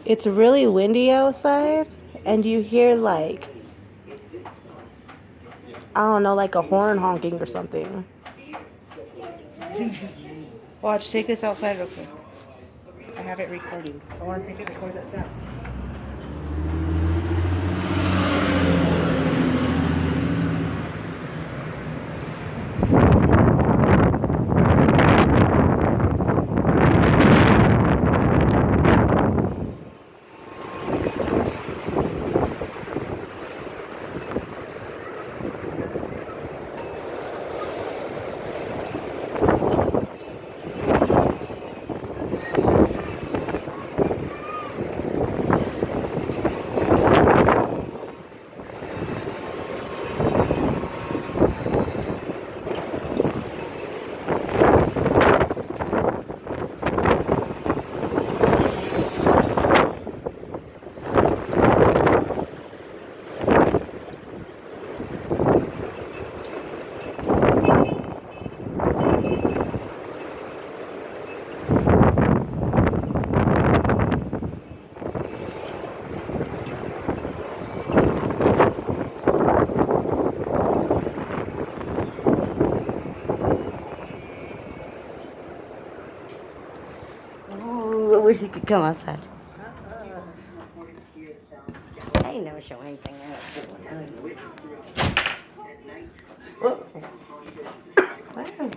It's really windy outside, and you hear like, I don't know, like a horn honking or something. Watch, take this outside real quick. I have it recording. I want to see if it records that sound. Ooh, I wish you could come outside. I ain't never show anything else. Whoa. Wow.